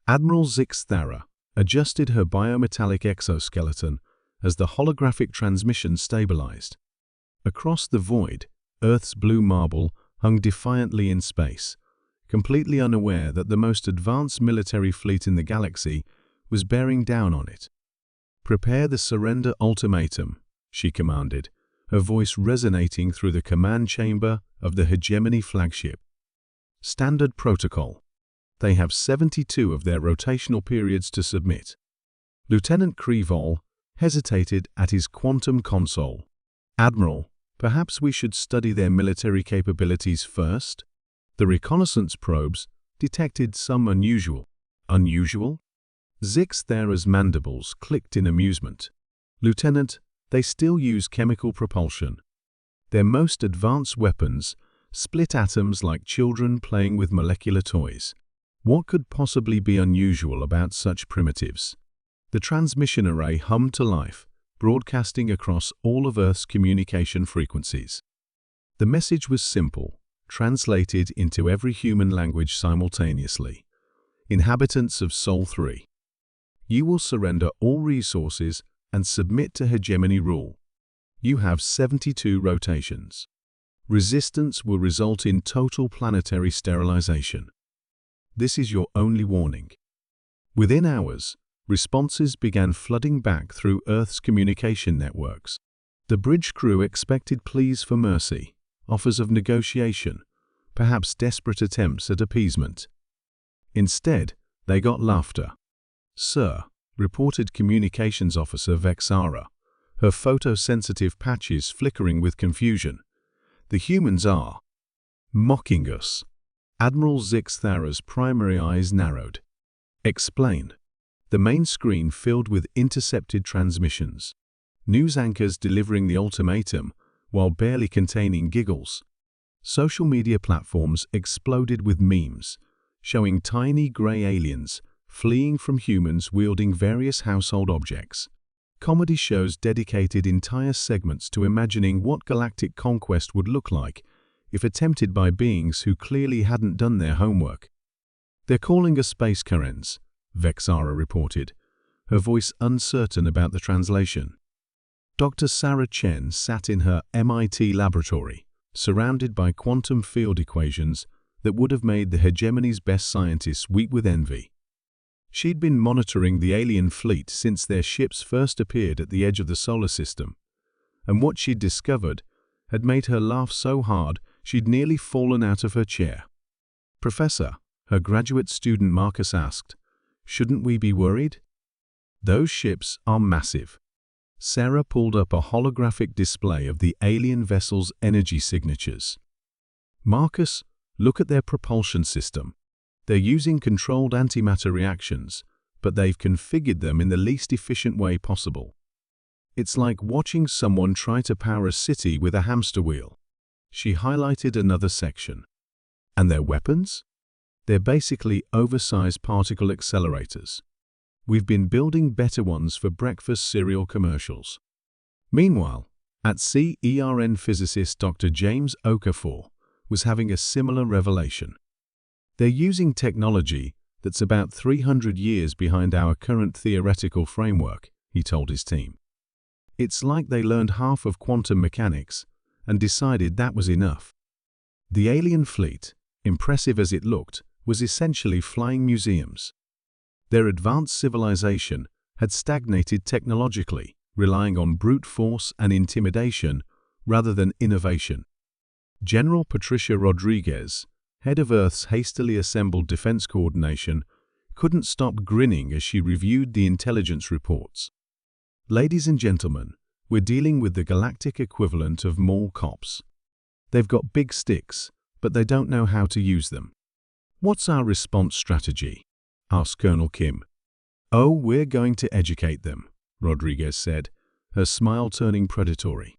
Admiral Zix adjusted her biometallic exoskeleton as the holographic transmission stabilized. Across the void, Earth's blue marble hung defiantly in space, completely unaware that the most advanced military fleet in the galaxy was bearing down on it. "Prepare the surrender ultimatum," she commanded, her voice resonating through the command chamber of the Hegemony flagship. "Standard protocol. They have 72 of their rotational periods to submit." Lieutenant Krivol hesitated at his quantum console. "Admiral, perhaps we should study their military capabilities first?" The reconnaissance probes detected some unusual. Unusual? Zix mandibles clicked in amusement. "Lieutenant, they still use chemical propulsion. Their most advanced weapons split atoms like children playing with molecular toys. What could possibly be unusual about such primitives?" The transmission array hummed to life, broadcasting across all of Earth's communication frequencies. The message was simple, translated into every human language simultaneously. "Inhabitants of Sol 3. You will surrender all resources and submit to Hegemony rule. You have 72 rotations. Resistance will result in total planetary sterilization. This is your only warning." Within hours, responses began flooding back through Earth's communication networks. The bridge crew expected pleas for mercy, offers of negotiation, perhaps desperate attempts at appeasement. Instead, they got laughter. "Sir," reported Communications Officer Vexara, her photosensitive patches flickering with confusion, "the humans are mocking us." Admiral Zix primary eyes narrowed. "Explain." The main screen filled with intercepted transmissions. News anchors delivering the ultimatum while barely containing giggles. Social media platforms exploded with memes, showing tiny gray aliens fleeing from humans wielding various household objects. Comedy shows dedicated entire segments to imagining what galactic conquest would look like if attempted by beings who clearly hadn't done their homework. "They're calling us space Karens," Vexara reported, her voice uncertain about the translation. Dr. Sarah Chen sat in her MIT laboratory, surrounded by quantum field equations that would have made the Hegemony's best scientists weep with envy. She'd been monitoring the alien fleet since their ships first appeared at the edge of the solar system, and what she'd discovered had made her laugh so hard she'd nearly fallen out of her chair. "Professor," her graduate student Marcus asked, "shouldn't we be worried?" "Those ships are massive." Sarah pulled up a holographic display of the alien vessel's energy signatures. "Marcus, look at their propulsion system. They're using controlled antimatter reactions, but they've configured them in the least efficient way possible. It's like watching someone try to power a city with a hamster wheel." She highlighted another section. "And their weapons? They're basically oversized particle accelerators. We've been building better ones for breakfast cereal commercials." Meanwhile, at CERN physicist Dr. James Okafor was having a similar revelation. "They're using technology that's about 300 years behind our current theoretical framework," he told his team. "It's like they learned half of quantum mechanics and decided that was enough." The alien fleet, impressive as it looked, was essentially flying museums. Their advanced civilization had stagnated technologically, relying on brute force and intimidation rather than innovation. General Patricia Rodriguez, head of Earth's hastily assembled defense coordination, couldn't stop grinning as she reviewed the intelligence reports. "Ladies and gentlemen, we're dealing with the galactic equivalent of mall cops. They've got big sticks, but they don't know how to use them." "What's our response strategy?" asked Colonel Kim. "Oh, we're going to educate them," Rodriguez said, her smile turning predatory.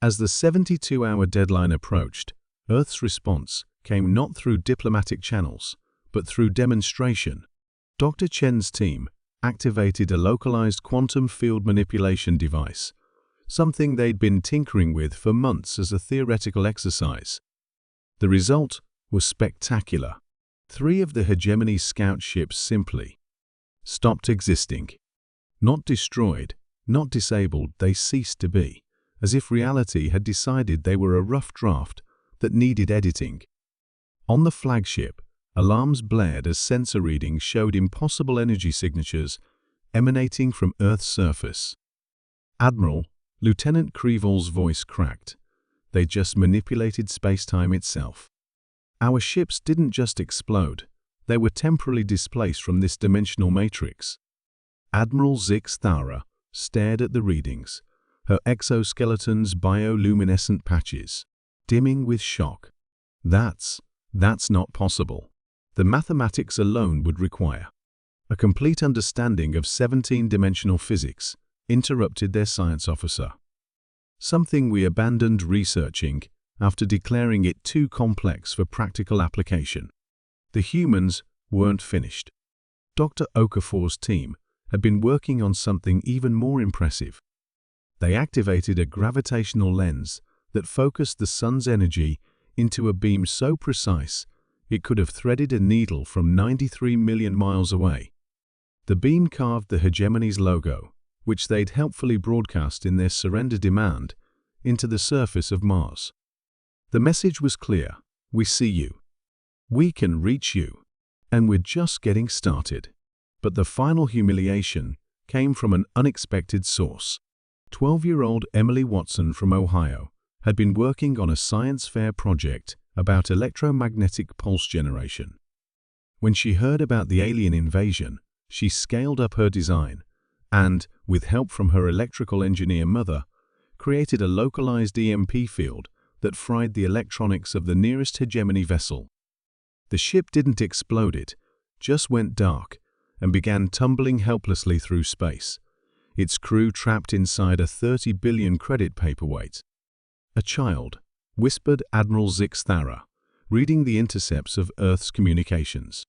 As the 72-hour deadline approached, Earth's response came not through diplomatic channels, but through demonstration. Dr. Chen's team activated a localized quantum field manipulation device, something they'd been tinkering with for months as a theoretical exercise. The result was spectacular. 3 of the Hegemony's scout ships simply stopped existing. Not destroyed, not disabled, they ceased to be, as if reality had decided they were a rough draft that needed editing. On the flagship, alarms blared as sensor readings showed impossible energy signatures emanating from Earth's surface. "Admiral," Lieutenant Creeville's voice cracked. "They just manipulated space-time itself. Our ships didn't just explode, they were temporarily displaced from this dimensional matrix." Admiral Zix Thara stared at the readings, her exoskeleton's bioluminescent patches dimming with shock. That's not possible. The mathematics alone would require a complete understanding of 17-dimensional physics, interrupted their science officer. "Something we abandoned researching after declaring it too complex for practical application." The humans weren't finished. Dr. Okafor's team had been working on something even more impressive. They activated a gravitational lens that focused the sun's energy into a beam so precise it could have threaded a needle from 93 million miles away. The beam carved the Hegemony's logo, which they'd helpfully broadcast in their surrender demand, into the surface of Mars. The message was clear: we see you. We can reach you. And we're just getting started. But the final humiliation came from an unexpected source. 12-year-old Emily Watson from Ohio had been working on a science fair project about electromagnetic pulse generation. When she heard about the alien invasion, she scaled up her design and, with help from her electrical engineer mother, created a localized EMP field that fried the electronics of the nearest Hegemony vessel. The ship didn't explode, it just went dark and began tumbling helplessly through space, its crew trapped inside a 30 billion credit paperweight. "A child," whispered Admiral Zix Thara, reading the intercepts of Earth's communications.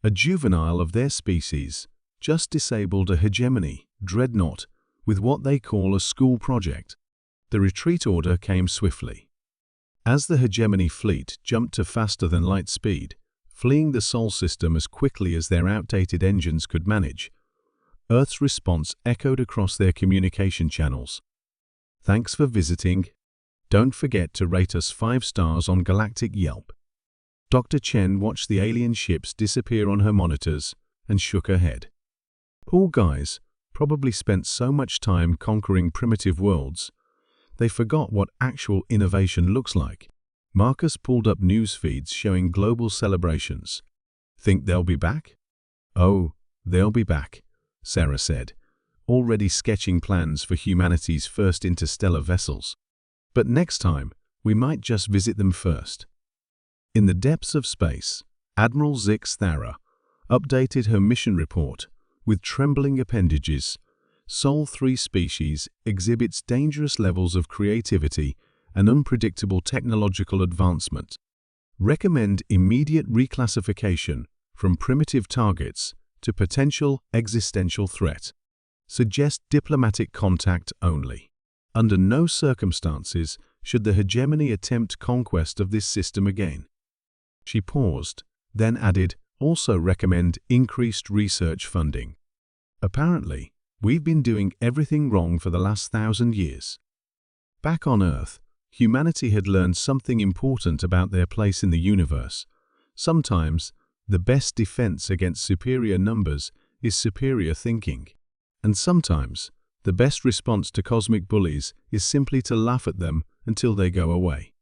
"A juvenile of their species just disabled a Hegemony dreadnought with what they call a school project." The retreat order came swiftly. As the Hegemony fleet jumped to faster-than-light speed, fleeing the Sol system as quickly as their outdated engines could manage, Earth's response echoed across their communication channels. "Thanks for visiting. Don't forget to rate us 5 stars on Galactic Yelp." Dr. Chen watched the alien ships disappear on her monitors and shook her head. Poor guys probably spent so much time conquering primitive worlds, they forgot what actual innovation looks like. Marcus pulled up news feeds showing global celebrations. "Think they'll be back?" "Oh, they'll be back," Sarah said, already sketching plans for humanity's first interstellar vessels. "But next time, we might just visit them first." In the depths of space, Admiral Zix Thara updated her mission report with trembling appendages. Sol 3 species exhibits dangerous levels of creativity and unpredictable technological advancement. Recommend immediate reclassification from primitive targets to potential existential threat. Suggest diplomatic contact only. Under no circumstances should the Hegemony attempt conquest of this system again. She paused, then added, "Also recommend increased research funding. Apparently, we've been doing everything wrong for the last 1,000 years." Back on Earth, humanity had learned something important about their place in the universe. Sometimes, the best defense against superior numbers is superior thinking. And sometimes, the best response to cosmic bullies is simply to laugh at them until they go away.